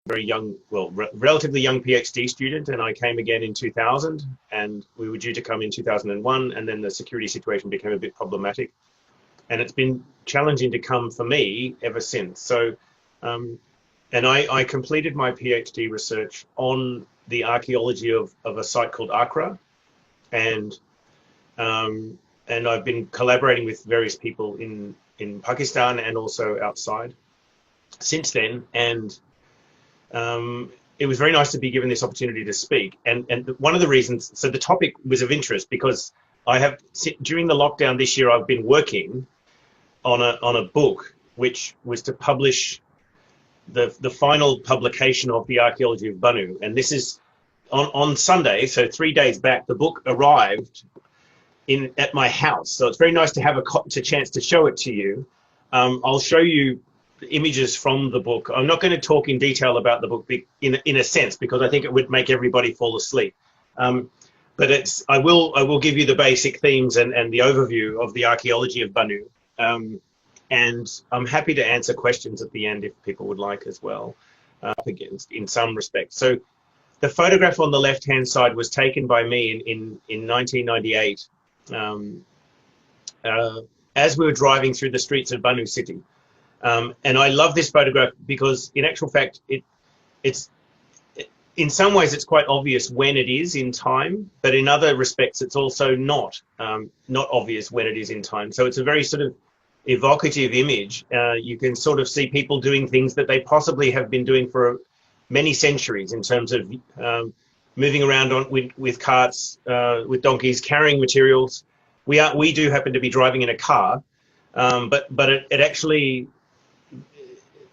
very young, well, relatively young PhD student, and I came again in 2000, and we were due to come in 2001, and then the security situation became a bit problematic, and it's been challenging to come for me ever since. So, and I completed my PhD research on the archaeology of a site called AKRA, and I've been collaborating with various people in Pakistan and also outside since then, and it was very nice to be given this opportunity to speak. And one of the reasons, so the topic was of interest because during the lockdown this year, I've been working on a book which was to publish the final publication of the archaeology of Bannu. And this is on Sunday, so 3 days back, the book arrived at my house. So it's very nice to have a chance to show it to you. I'll show you images from the book. I'm not going to talk in detail about the book in a sense, because I think it would make everybody fall asleep. But I will give you the basic themes and the overview of the archaeology of Bannu. And I'm happy to answer questions at the end if people would like as well, again, in some respects. So the photograph on the left-hand side was taken by me in 1998 as we were driving through the streets of Bannu city. And I love this photograph because, in actual fact, it's in some ways it's quite obvious when it is in time, but in other respects it's also not obvious when it is in time. So it's a very sort of evocative image. You can sort of see people doing things that they possibly have been doing for many centuries in terms of moving around with carts, with donkeys, carrying materials. We do happen to be driving in a car, but it actually,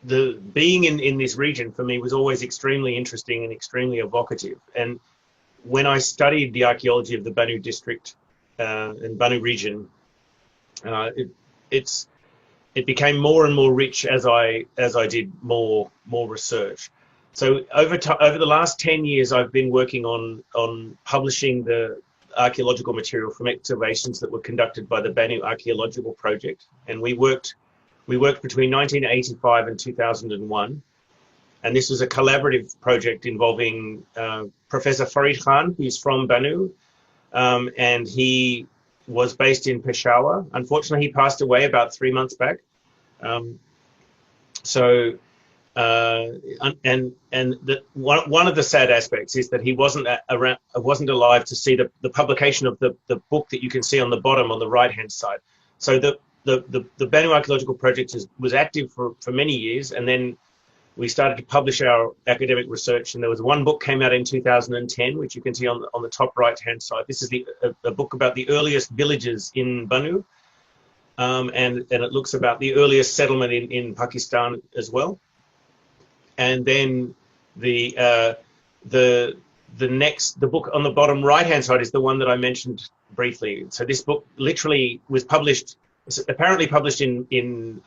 the being in this region for me was always extremely interesting and extremely evocative. And when I studied the archaeology of the Bannu district and Bannu region, it became more and more rich as I did more research. So over the last 10 years, I've been working on publishing the archaeological material from excavations that were conducted by the Bannu Archaeological Project, and we worked between 1985 and 2001, and this was a collaborative project involving Professor Farid Khan, who's from Bannu, and he was based in Peshawar. Unfortunately, he passed away about 3 months back. One of the sad aspects is that he wasn't alive to see the publication of the book that you can see on the bottom on the right-hand side. So the Bannu Archaeological Project was active for many years, and then we started to publish our academic research, and there was one book came out in 2010, which you can see on the top right-hand side. This is a book about the earliest villages in Bannu, and it looks about the earliest settlement in Pakistan as well. And then the book on the bottom right-hand side is the one that I mentioned briefly. So this book literally was apparently published in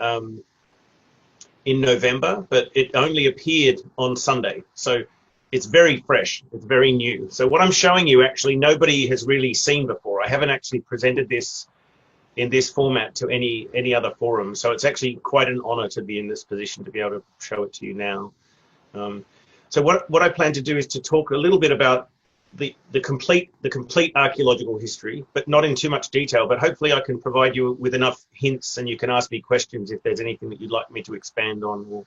November, but it only appeared on Sunday. So it's very fresh, it's very new. So what I'm showing you, actually, nobody has really seen before. I haven't actually presented this in this format to any other forum. So it's actually quite an honor to be in this position to be able to show it to you now. So what I plan to do is to talk a little bit about the complete archaeological history, but not in too much detail, but hopefully I can provide you with enough hints, and you can ask me questions if there's anything that you'd like me to expand on.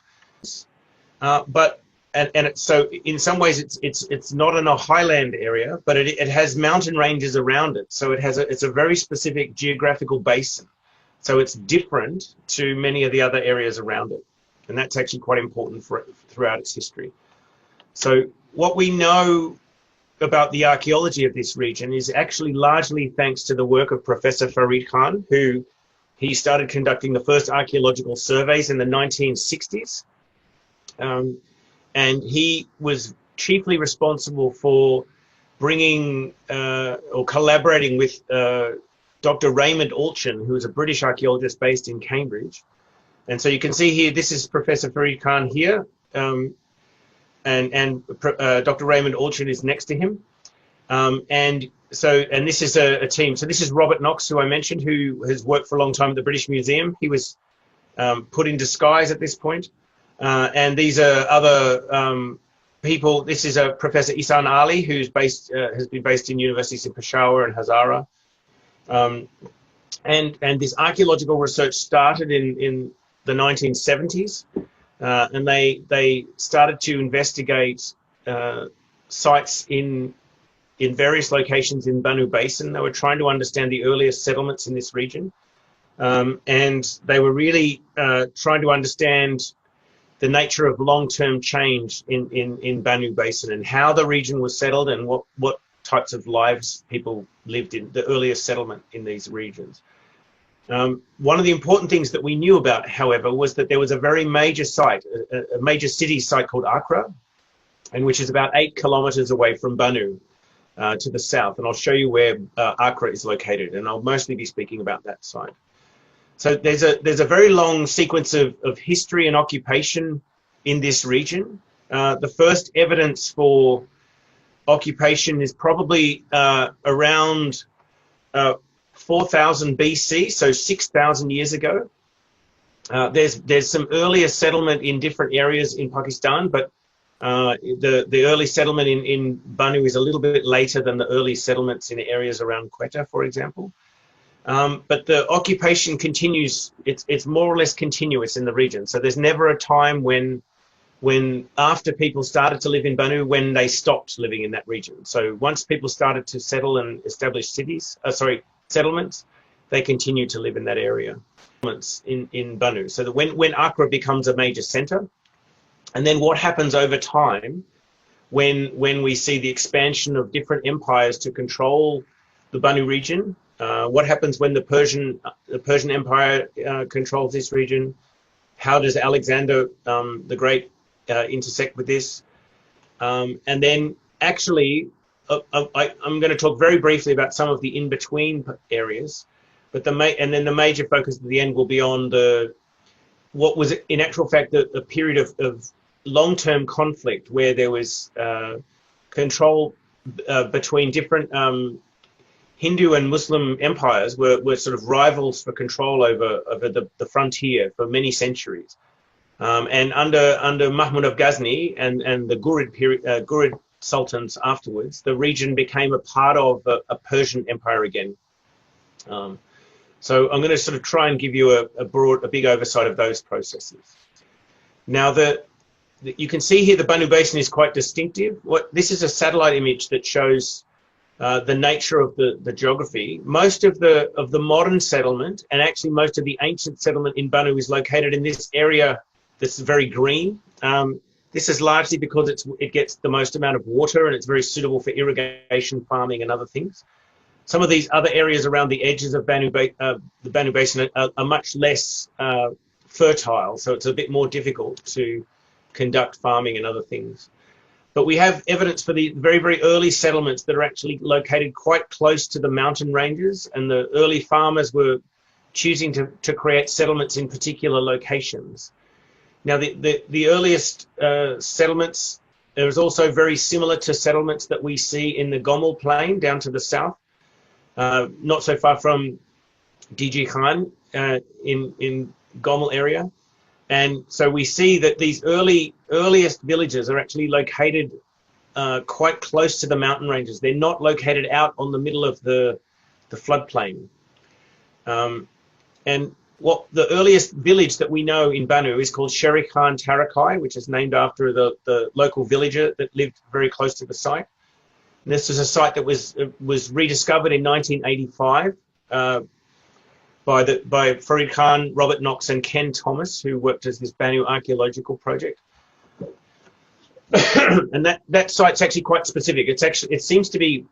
So in some ways it's not in a highland area, but it has mountain ranges around it. So it's a very specific geographical basin. So it's different to many of the other areas around it. And that's actually quite important throughout its history. So what we know about the archaeology of this region is actually largely thanks to the work of Professor Farid Khan, he started conducting the first archaeological surveys in the 1960s. And he was chiefly responsible for bringing or collaborating with Dr. Raymond Allchin, who is a British archaeologist based in Cambridge. And so you can see here, this is Professor Farid Khan here, and Dr. Raymond Allchin is next to him. And this is a team. So this is Robert Knox, who I mentioned, who has worked for a long time at the British Museum. He was put in disguise at this point. And these are other people. This is a Professor Ihsan Ali, who's has been based in universities in Peshawar and Hazara. And this archaeological research started in the 1970s, and they started to investigate sites in various locations in Bannu Basin. They were trying to understand the earliest settlements in this region, and they were really trying to understand the nature of long-term change in Bannu Basin and how the region was settled and what types of lives people lived in the earliest settlement in these regions. One of the important things that we knew about, however, was that there was a very major site, a major city site called AKRA, and which is about 8 kilometers away from Bannu to the south. And I'll show you where AKRA is located, and I'll mostly be speaking about that site. So there's a very long sequence of history and occupation in this region. The first evidence for occupation is probably around 4000 BC, so 6,000 years ago. There's some earlier settlement in different areas in Pakistan, but the early settlement in Bannu is a little bit later than the early settlements in areas around Quetta, for example. But the occupation continues. It's more or less continuous in the region. So there's never a time when after people started to live in Bannu, when they stopped living in that region. So once people started to settle and establish settlements, they continue to live in that area. In Bannu. So that when AKRA becomes a major center, and then what happens over time when we see the expansion of different empires to control the Bannu region. What happens when the Persian Empire controls this region? How does Alexander the Great intersect with this? And then actually, I'm going to talk very briefly about some of the in-between areas, but then the major focus at the end will be on what was in actual fact a period of long-term conflict where there was control between different Hindu and Muslim empires were sort of rivals for control over the frontier for many centuries. And under Mahmud of Ghazni and the Ghurid sultans afterwards, the region became a part of a Persian empire again. So I'm going to sort of try and give you a big oversight of those processes. Now, you can see here the Bannu Basin is quite distinctive. This is a satellite image that shows the nature of the geography. Most of the modern settlement, and actually most of the ancient settlement in Bannu, is located in this area that's very green. This is largely because it gets the most amount of water and it's very suitable for irrigation, farming, and other things. Some of these other areas around the edges of the Bannu Basin are much less fertile, so it's a bit more difficult to conduct farming and other things. But we have evidence for the very, very early settlements that are actually located quite close to the mountain ranges, and the early farmers were choosing to create settlements in particular locations. Now, the earliest settlements, there is also very similar to settlements that we see in the Gomel Plain down to the south, not so far from DG Khan in Gomel area. And so we see that these earliest villages are actually located quite close to the mountain ranges. They're not located out on the middle of the floodplain. And what the earliest village that we know in Bannu is called Sherry Khan Tarakai, which is named after the local villager that lived very close to the site. And this is a site that was rediscovered in 1985 by Farid Khan, Robert Knox, and Ken Thomas, who worked as this Bannu archaeological project. And that site's actually quite specific. It seems to be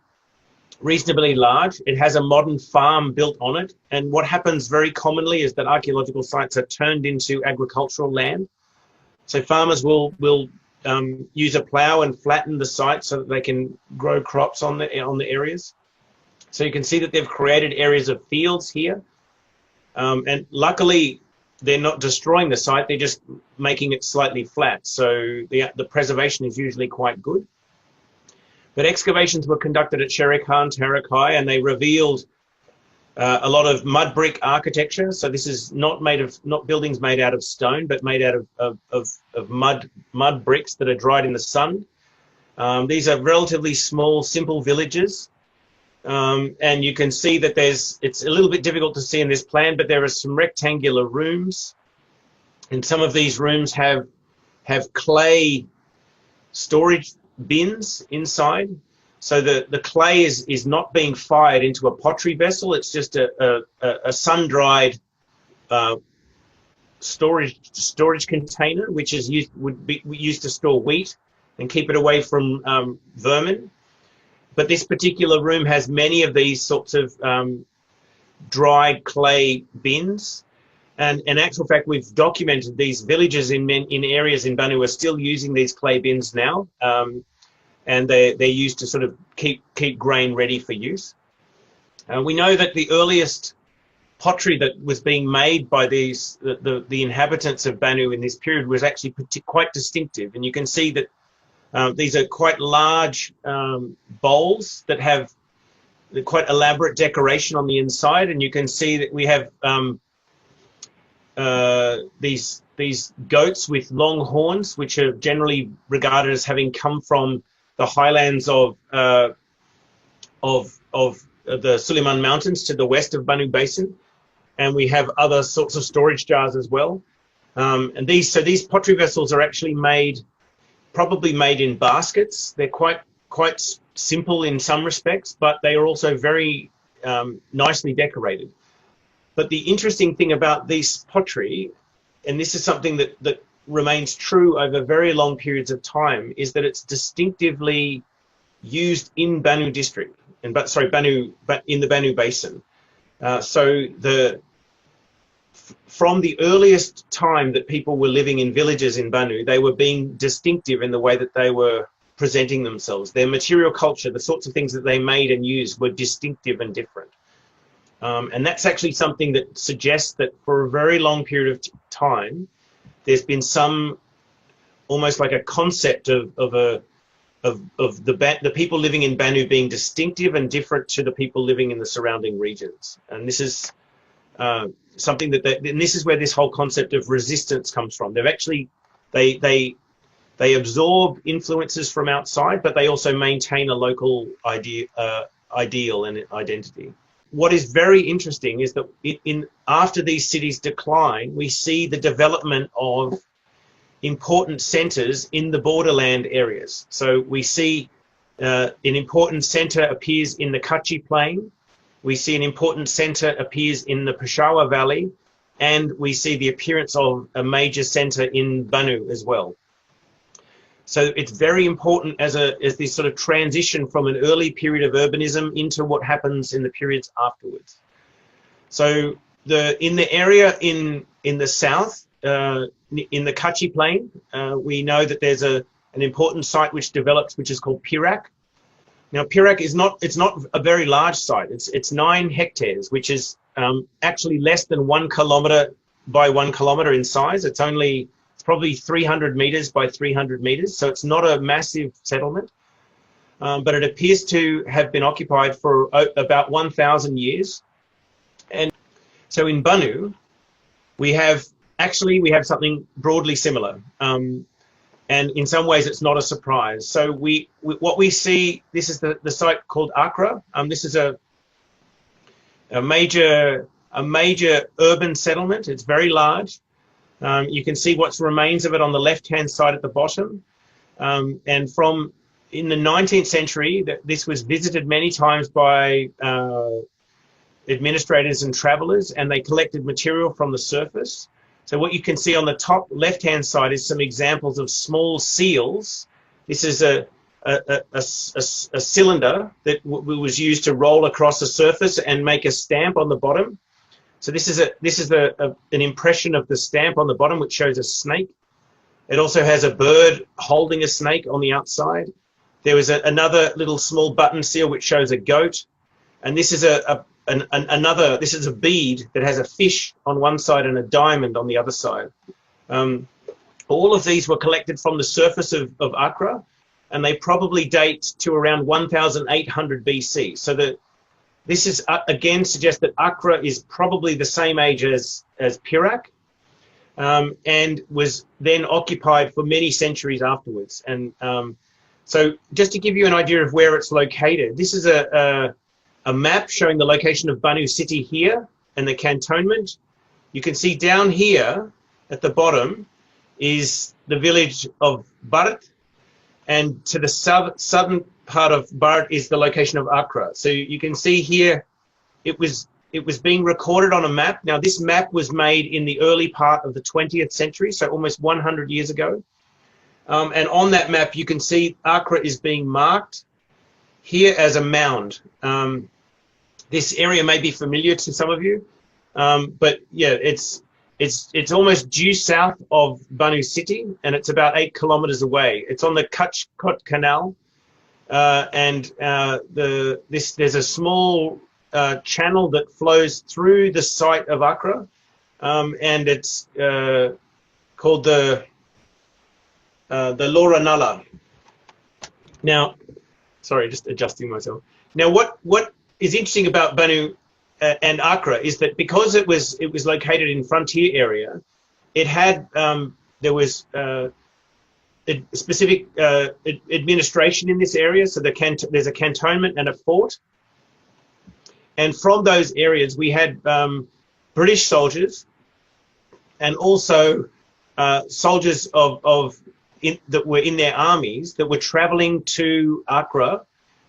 reasonably large. It has a modern farm built on it. And what happens very commonly is that archaeological sites are turned into agricultural land. So farmers will use a plow and flatten the site so that they can grow crops on the areas. So you can see that they've created areas of fields here. And luckily, they're not destroying the site, they're just making it slightly flat. So the preservation is usually quite good. But excavations were conducted at Sherry Khan Tarakai, and they revealed A lot of mud brick architecture. So this is not buildings made out of stone, but made out of mud bricks that are dried in the sun. These are relatively small, simple villages. And you can see that it's a little bit difficult to see in this plan, but there are some rectangular rooms. And some of these rooms have clay storage bins inside. So the clay is not being fired into a pottery vessel. It's just a sun-dried storage container, which would be used to store wheat and keep it away from vermin. But this particular room has many of these sorts of dried clay bins. And in actual fact, we've documented these villages in areas in Bannu are still using these clay bins now. And they're used to sort of keep grain ready for use. We know that the earliest pottery that was being made by the inhabitants of Bannu in this period was actually quite distinctive. And you can see that these are quite large bowls that have quite elaborate decoration on the inside. And you can see that we have these goats with long horns, which are generally regarded as having come from the highlands of the Suliman Mountains to the west of Bannu Basin. And we have other sorts of storage jars as well. And these pottery vessels are actually probably made in baskets. They're quite simple in some respects, but they are also very nicely decorated. But the interesting thing about these pottery, and this is something that remains true over very long periods of time, is that it's distinctively used in Bannu district, but in the Bannu Basin. From the earliest time that people were living in villages in Bannu, they were being distinctive in the way that they were presenting themselves. Their material culture, the sorts of things that they made and used, were distinctive and different. And that's actually something that suggests that for a very long period of time, there's been some almost like a concept of the people living in Bannu being distinctive and different to the people living in the surrounding regions. And this is something and this is where this whole concept of resistance comes from. They've actually they absorb influences from outside, but they also maintain a local ideal and identity. What is very interesting is that after these cities decline, we see the development of important centers in the borderland areas. So we see an important center appears in the Kachi Plain. We see an important center appears in the Peshawar Valley, and we see the appearance of a major center in Bannu as well. So it's very important as this sort of transition from an early period of urbanism into what happens in the periods afterwards. So in the area in the south, in the Kachi Plain, we know that there's an important site which develops, which is called Perak. Now, Perak it's not a very large site. It's 9 hectares, which is actually less than 1 kilometer by 1 kilometer in size. It's probably 300 meters by 300 meters. So it's not a massive settlement, but it appears to have been occupied for about 1,000 years. And so in Bannu, we have something broadly similar. And in some ways, it's not a surprise. So what we see, this is the site called AKRA. This is a major urban settlement. It's very large. You can see what remains of it on the left-hand side at the bottom. And in the 19th century, this was visited many times by administrators and travelers, and they collected material from the surface. So what you can see on the top left-hand side is some examples of small seals. This is a cylinder that was used to roll across the surface and make a stamp on the bottom. So this is an impression of the stamp on the bottom, which shows a snake. It also has a bird holding a snake on the outside. There was another little small button seal which shows a goat, and this is this is a bead that has a fish on one side and a diamond on the other side. All of these were collected from the surface of AKRA, and they probably date to around 1,800 BC. So This is again suggests that AKRA is probably the same age as Perak, and was then occupied for many centuries afterwards. And so just to give you an idea of where it's located, this is a map showing the location of Bannu city here and the cantonment. You can see down here at the bottom is the village of Bharat, and to the southern part of Bharat is the location of AKRA. So you can see here it was being recorded on a map. Now this map was made in the early part of the 20th century, so almost 100 years ago. And on that map you can see AKRA is being marked here as a mound. This area may be familiar to some of you, but yeah, it's almost due south of Bannu city, and it's about 8 kilometers away. It's on the Kutch Canal, and there's a small channel that flows through the site of AKRA, and it's called the Lora Nala. Now, sorry, just adjusting myself. Now, what is interesting about Bannu and AKRA is that because it was located in frontier area, it had there was a specific administration in this area. So there's a cantonment and a fort, and from those areas we had British soldiers and also soldiers that were in their armies that were traveling to AKRA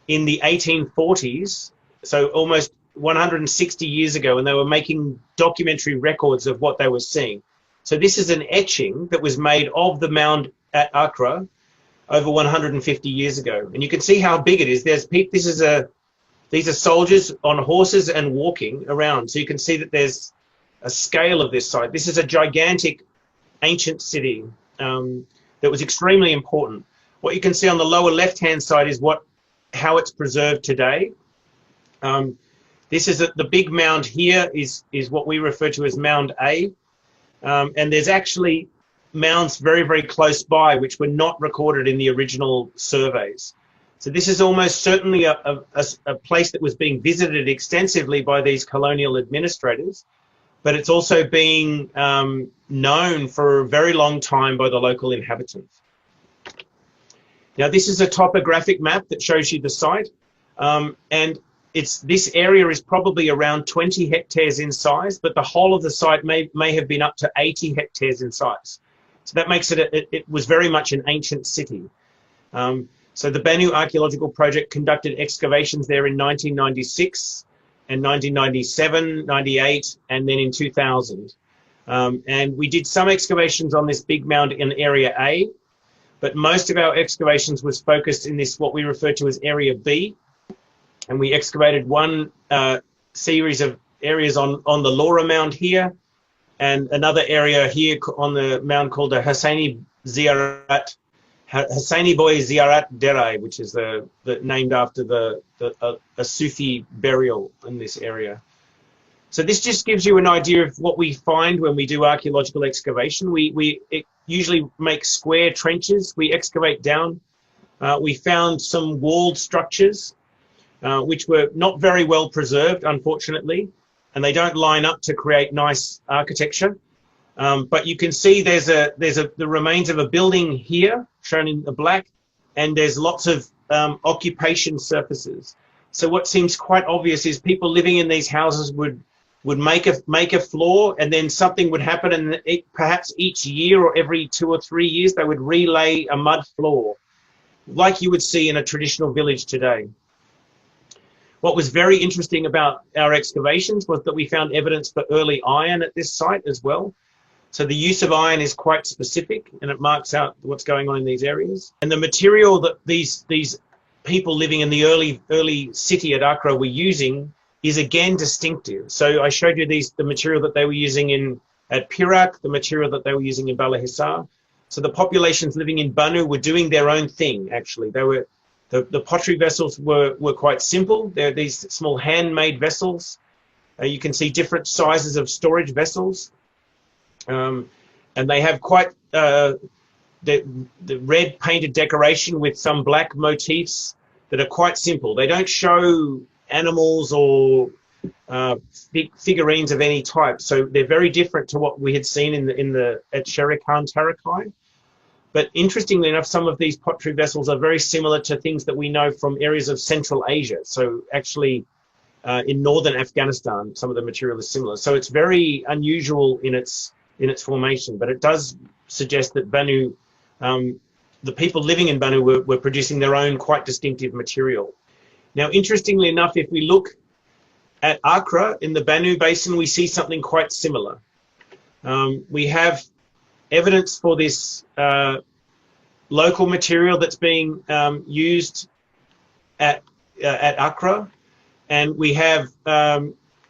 in the 1840s, so almost 160 years ago, and they were making documentary records of what they were seeing. So this is an etching that was made of the mound at AKRA over 150 years ago, and you can see how big it is. These are soldiers on horses and walking around, so you can see that there's a scale of this site. This is a gigantic ancient city that was extremely important. What you can see on the lower left-hand side is how it's preserved today. This is the big mound here is what we refer to as Mound A, and there's actually mounds very, very close by which were not recorded in the original surveys. So this is almost certainly a place that was being visited extensively by these colonial administrators, but it's also being known for a very long time by the local inhabitants. Now this is a topographic map that shows you the site, and this area is probably around 20 hectares in size, but the whole of the site may have been up to 80 hectares in size. So that makes it was very much an ancient city. So the Bannu Archaeological Project conducted excavations there in 1996 and 1997, 98, and then in 2000. And we did some excavations on this big mound in Area A, but most of our excavations was focused in this, what we refer to as Area B. And we excavated one series of areas on the Lora Mound here, and another area here on the mound called the Hussaini Boy Ziarat Derai, which is named after a Sufi burial in this area. So this just gives you an idea of what we find when we do archaeological excavation. We usually make square trenches. We excavate down. We found some walled structures, which were not very well preserved, unfortunately, and they don't line up to create nice architecture. But you can see there's the remains of a building here, shown in the black, and there's lots of occupation surfaces. So what seems quite obvious is people living in these houses would make a floor, and then something would happen, and perhaps each year or every 2 or 3 years they would relay a mud floor, like you would see in a traditional village today. What was very interesting about our excavations was that we found evidence for early iron at this site as well. So the use of iron is quite specific, and it marks out what's going on in these areas. And the material that these people living in the early city at AKRA were using is again distinctive. So I showed you the material that they were using at Perak, the material that they were using in Balahisar. So the populations living in Bannu were doing their own thing, actually. The pottery vessels were quite simple. They're these small handmade vessels. You can see different sizes of storage vessels. And they have quite the red painted decoration with some black motifs that are quite simple. They don't show animals or figurines of any type. So they're very different to what we had seen at Shere Khan Tarakai. But interestingly enough, some of these pottery vessels are very similar to things that we know from areas of Central Asia. So actually, in northern Afghanistan, some of the material is similar. So it's very unusual in its formation, but it does suggest that Bannu, the people living in Bannu were producing their own quite distinctive material. Now, interestingly enough, if we look at AKRA in the Bannu Basin, we see something quite similar. We have evidence for this local material that's being used at AKRA, and we have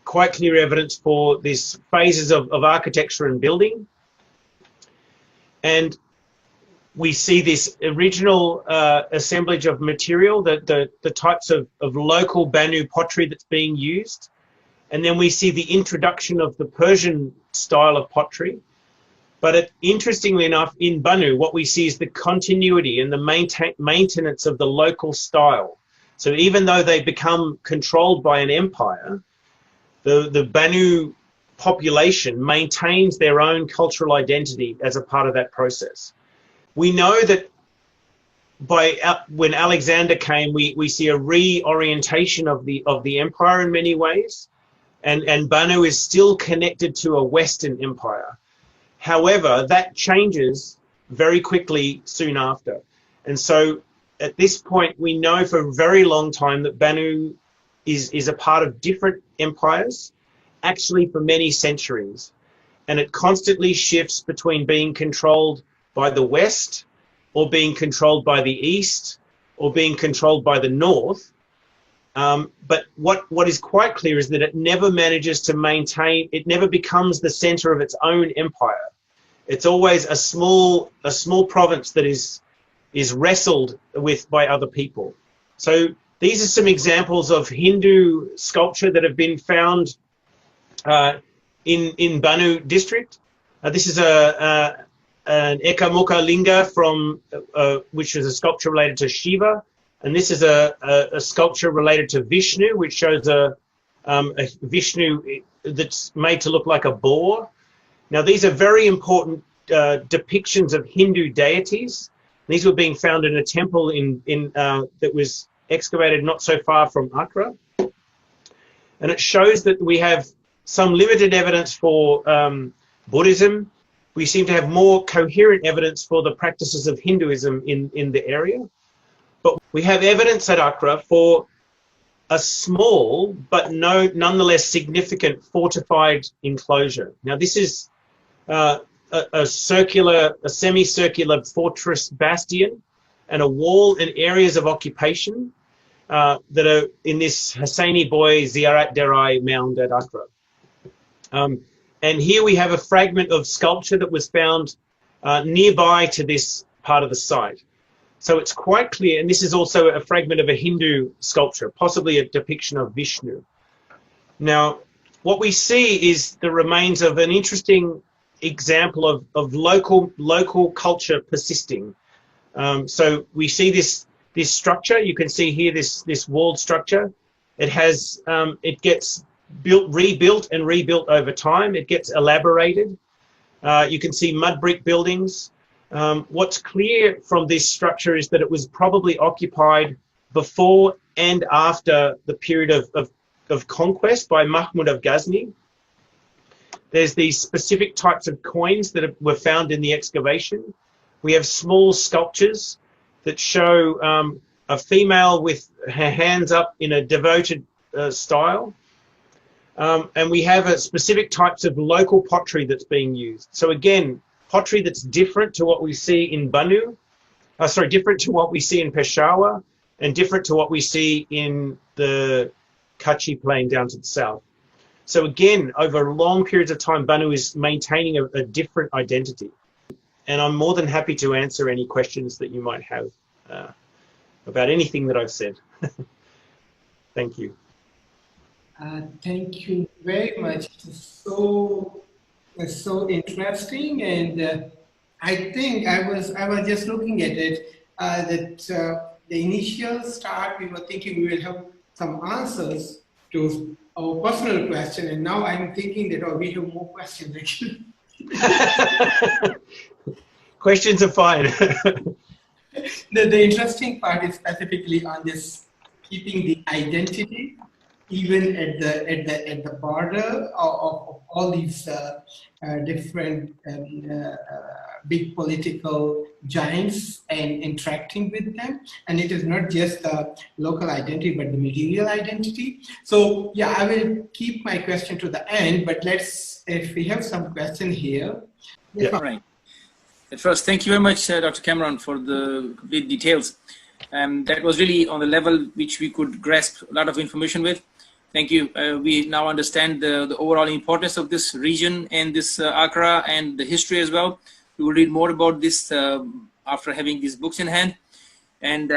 quite clear evidence for these phases of architecture and building. And we see this original assemblage of material, the types of local Bannu pottery that's being used. And then we see the introduction of the Persian style of pottery. But interestingly enough, in Bannu, what we see is the continuity and the maintenance of the local style. So even though they become controlled by an empire, the Bannu population maintains their own cultural identity as a part of that process. We know that when Alexander came, we see a reorientation of the empire in many ways, and Bannu is still connected to a Western empire. However, that changes very quickly soon after. And so at this point, we know for a very long time that Bannu is a part of different empires, actually for many centuries. And it constantly shifts between being controlled by the West, or being controlled by the East, or being controlled by the North. But what is quite clear is that it never manages to maintain, it never becomes the center of its own empire. It's always a small province that is wrestled with by other people. So these are some examples of Hindu sculpture that have been found in Bannu district. This is an Ekamukha Linga from which is a sculpture related to Shiva, and this is a sculpture related to Vishnu, which shows a Vishnu that's made to look like a boar. Now, these are very important depictions of Hindu deities. These were being found in a temple that was excavated not so far from AKRA. And it shows that we have some limited evidence for Buddhism. We seem to have more coherent evidence for the practices of Hinduism in the area. But we have evidence at AKRA for a small but nonetheless significant fortified enclosure. Now, this is a semicircular fortress bastion and a wall and areas of occupation that are in this Hussaini Boy Ziyarat Derai mound at AKRA. And here we have a fragment of sculpture that was found nearby to this part of the site. So it's quite clear, and this is also a fragment of a Hindu sculpture, possibly a depiction of Vishnu. Now, what we see is the remains of an interesting example of local culture persisting. So we see this structure. You can see here this walled structure. It has it gets rebuilt and rebuilt over time. It gets elaborated. You can see mud brick buildings. What's clear from this structure is that it was probably occupied before and after the period of conquest by Mahmud of Ghazni. There's these specific types of coins that were found in the excavation. We have small sculptures that show a female with her hands up in a devoted style. And we have specific types of local pottery that's being used. So again, pottery that's different to what we see in Bannu, different to what we see in Peshawar, and different to what we see in the Kutchi Plain down to the south. So again, over long periods of time, Bannu is maintaining a different identity. And I'm more than happy to answer any questions that you might have about anything that I've said. Thank you. Thank you very much. It's so interesting, and I think I was just looking at it that the initial start we were thinking we will have some answers to our personal question, and now I'm thinking that we have more questions actually. Questions are fine. The interesting part is specifically on this keeping the identity, even at the border of all these different big political giants and interacting with them. And it is not just the local identity, but the material identity. So yeah, I will keep my question to the end, but if we have some question here. Yeah. All right. At first, thank you very much, Dr. Cameron, for the complete details. That was really on the level which we could grasp a lot of information with. Thank you. We now understand the overall importance of this region and this AKRA and the history as well. We will read more about this after having these books in hand. And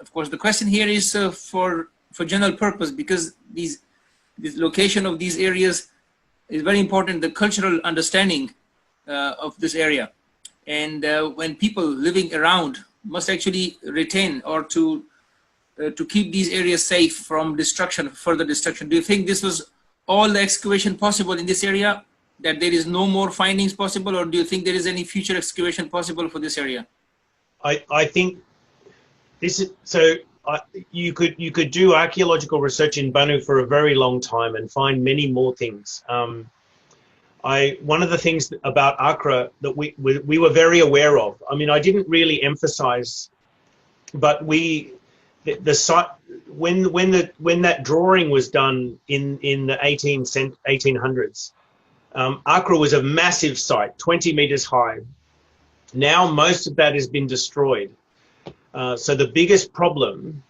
of course, the question here is for general purpose, because this location of these areas is very important, the cultural understanding of this area. And when people living around must actually retain or to keep these areas safe from destruction, further destruction. Do you think this was all the excavation possible in this area, that there is no more findings possible, or do you think there is any future excavation possible for this area? I think this is, so you could do archaeological research in Bannu for a very long time and find many more things. One of the things about AKRA that we were very aware of, I mean, I didn't really emphasize, but the site, when that drawing was done in the 1800s, AKRA was a massive site, 20 meters high. Now most of that has been destroyed. So the biggest problem,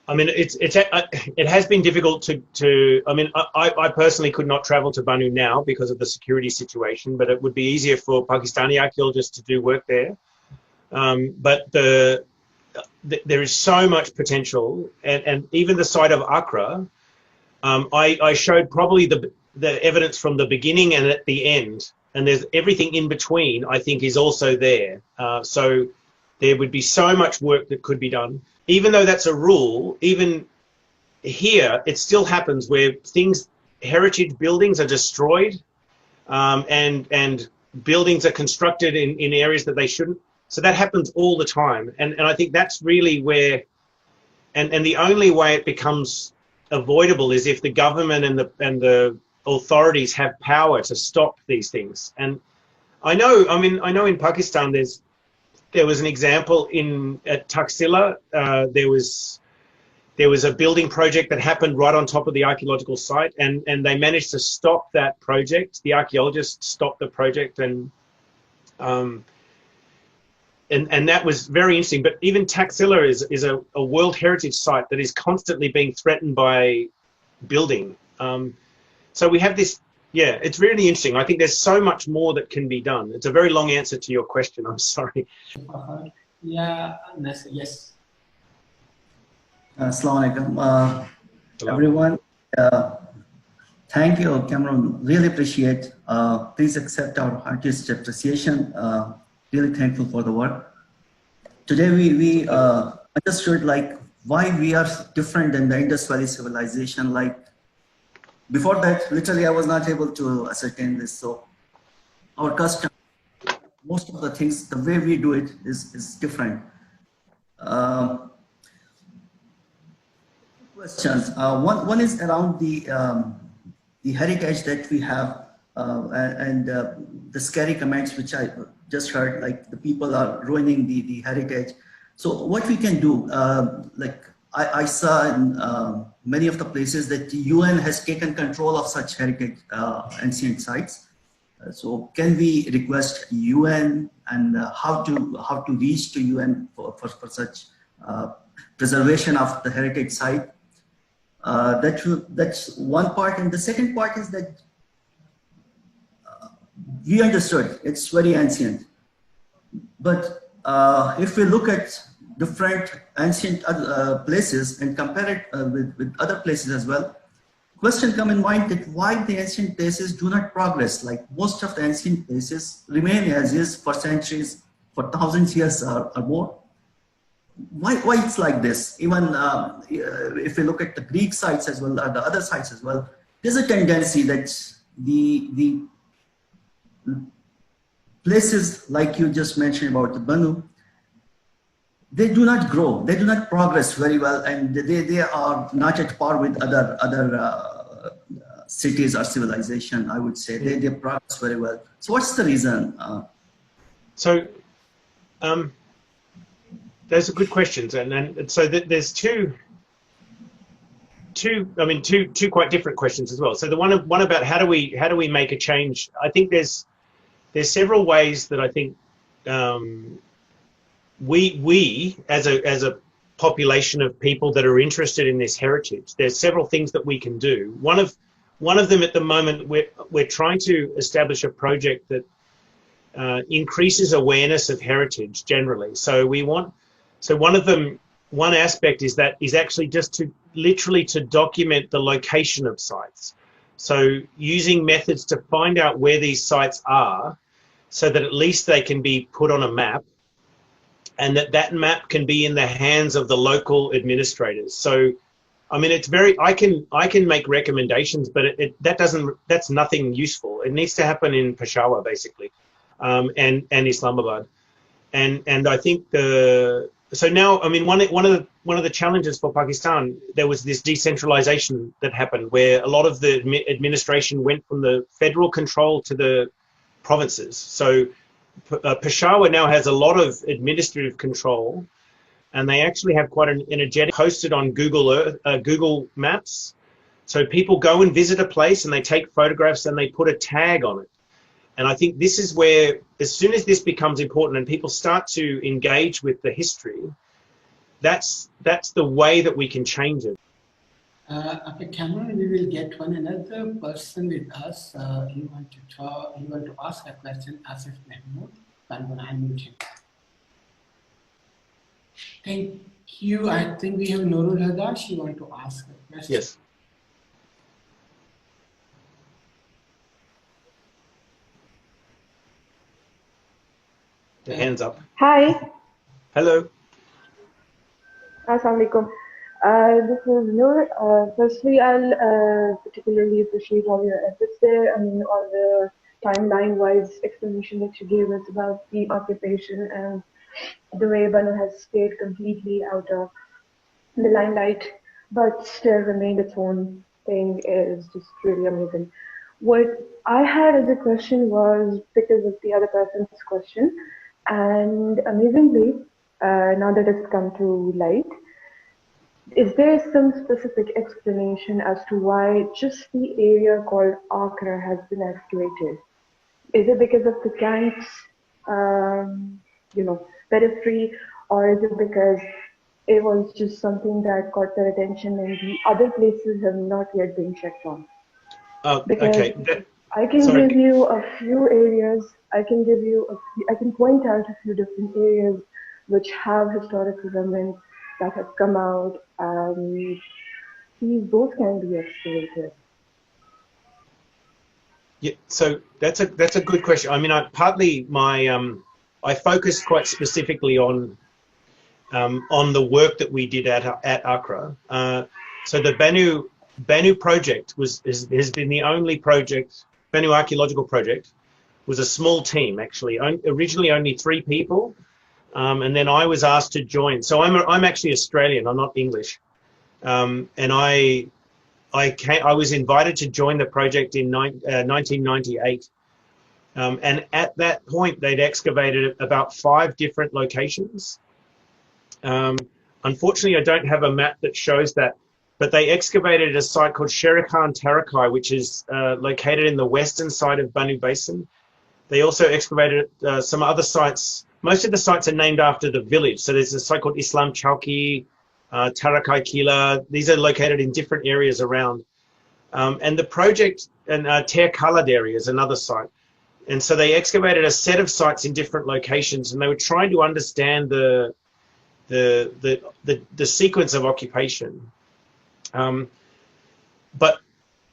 I mean, it has been difficult to I mean, I personally could not travel to Bannu now because of the security situation, but it would be easier for Pakistani archaeologists to do work there. But there is so much potential, and even the site of AKRA, I showed probably the evidence from the beginning and at the end, and there's everything in between, I think, is also there. So there would be so much work that could be done. Even though that's a rule, even here, it still happens where heritage buildings are destroyed, and buildings are constructed in areas that they shouldn't. So that happens all the time. And I think that's really where, and the only way it becomes avoidable is if the government and the authorities have power to stop these things. And I know in Pakistan there was an example at Taxila. There was a building project that happened right on top of the archaeological site, and they managed to stop that project. The archaeologists stopped the project, and that was very interesting. But even Taxila is a World Heritage Site that is constantly being threatened by building. So we have this. Yeah, it's really interesting. I think there's so much more that can be done. It's a very long answer to your question. I'm sorry. Yeah, yes. Assalamu alaikum, everyone. Thank you, Cameron. Really appreciate. Please accept our artist appreciation. Really thankful for the work. Today we understood like why we are different than the Indus Valley civilization. Like before that, literally I was not able to ascertain this. So our custom, most of the things, the way we do it is different. Questions. One is around the heritage that we have, and the scary comments which I just heard, like the people are ruining the heritage. So what we can do, like I saw in many of the places that the UN has taken control of such heritage ancient sites. So can we request UN, and how to reach to UN for such preservation of the heritage site? That's one part, and the second part is that we understood it's very ancient, but if we look at different ancient places and compare it with other places as well, question come in mind that why the ancient places do not progress. Like most of the ancient places remain as is for centuries, for thousands of years or more. why it's like this? Even if you look at the Greek sites as well, or the other sites as well, there's a tendency that the places like you just mentioned about the Bannu, they do not grow, they do not progress very well, and they are not at par with other cities or civilization, I would say. They progress very well. So what's the reason? Those are good questions, and so there's two quite different questions as well. So the one about how do we make a change? I think there's several ways that I think we as a population of people that are interested in this heritage, there's several things that we can do. One of them at the moment, we're trying to establish a project that increases awareness of heritage generally. So one aspect is actually just to literally to document the location of sites. So using methods to find out where these sites are so that at least they can be put on a map, and that map can be in the hands of the local administrators. So, I mean, I can make recommendations, but that's nothing useful. It needs to happen in Peshawar, basically, and Islamabad. And I think so now, I mean, one of the challenges for Pakistan, there was this decentralization that happened where a lot of the administration went from the federal control to the provinces. So Peshawar now has a lot of administrative control, and they actually have quite an energetic posted on Google Maps. So people go and visit a place and they take photographs and they put a tag on it. And I think this is where, as soon as this becomes important and people start to engage with the history, that's the way that we can change it. Okay, Cameron, we will get another person with us. You want to ask a question, Asif Mahmood. I'm going to unmute him. Thank you. I think we have Nurul Hada. She wants to ask a question. Yes. The hands up. Hi. Hello. Assalamu alaikum. This is Noor. Firstly, I'll particularly appreciate all your efforts there. I mean, all the timeline-wise explanation that you gave us about the occupation and the way Bannu has stayed completely out of the limelight, but still remained its own thing is just really amazing. What I had as a question was because of the other person's question, and amazingly, now that it's come to light, is there some specific explanation as to why just the area called AKRA has been excavated? Is it because of the camp's, periphery, or is it because it was just something that caught their attention and the other places have not yet been checked on? Okay. I can give you a few areas. I can point out a few different areas which have historical remnants that have come out. These both can be excavated. Yeah, so that's a good question. I mean, I focused quite specifically on the work that we did at AKRA. So the Bannu project has been the only project. Bannu archaeological project was a small team, actually. Originally only 3 people, and then I was asked to join. So I'm actually Australian. I'm not English, and I was invited to join the project in 1998. And at that point, they'd excavated about 5 different locations. Unfortunately, I don't have a map that shows that, but they excavated a site called Sherikhan Tarakai, which is located in the western side of Bannu Basin. They also excavated some other sites. Most of the sites are named after the village. So there's a site called Islam Chowki, Tarakai Kila. These are located in different areas around. And the project, and Ter Khaled area is another site. And so they excavated a set of sites in different locations, and they were trying to understand the sequence of occupation. But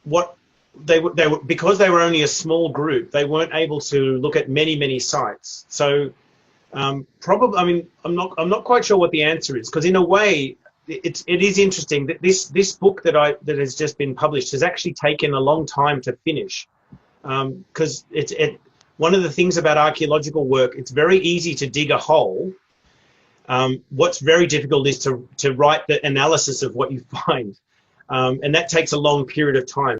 what they were because they were only a small group, they weren't able to look at many sites. So Probably, I mean, I'm not quite sure what the answer is, because in a way, it is interesting that this book that has just been published has actually taken a long time to finish, because one of the things about archaeological work, it's very easy to dig a hole. What's very difficult is to write the analysis of what you find, and that takes a long period of time.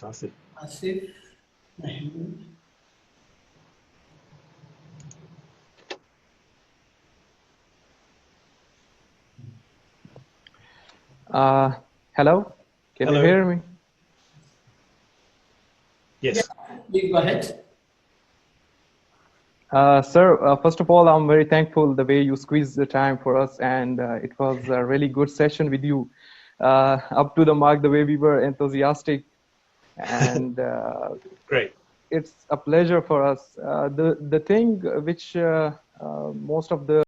Asif, Mahmood. Hello, can Hello. you hear me? Yes. Yeah, please go ahead. Sir, first of all, I'm very thankful the way you squeezed the time for us, and it was a really good session with you, up to the mark, the way we were enthusiastic, and Great. it's a pleasure for us. The thing which most of the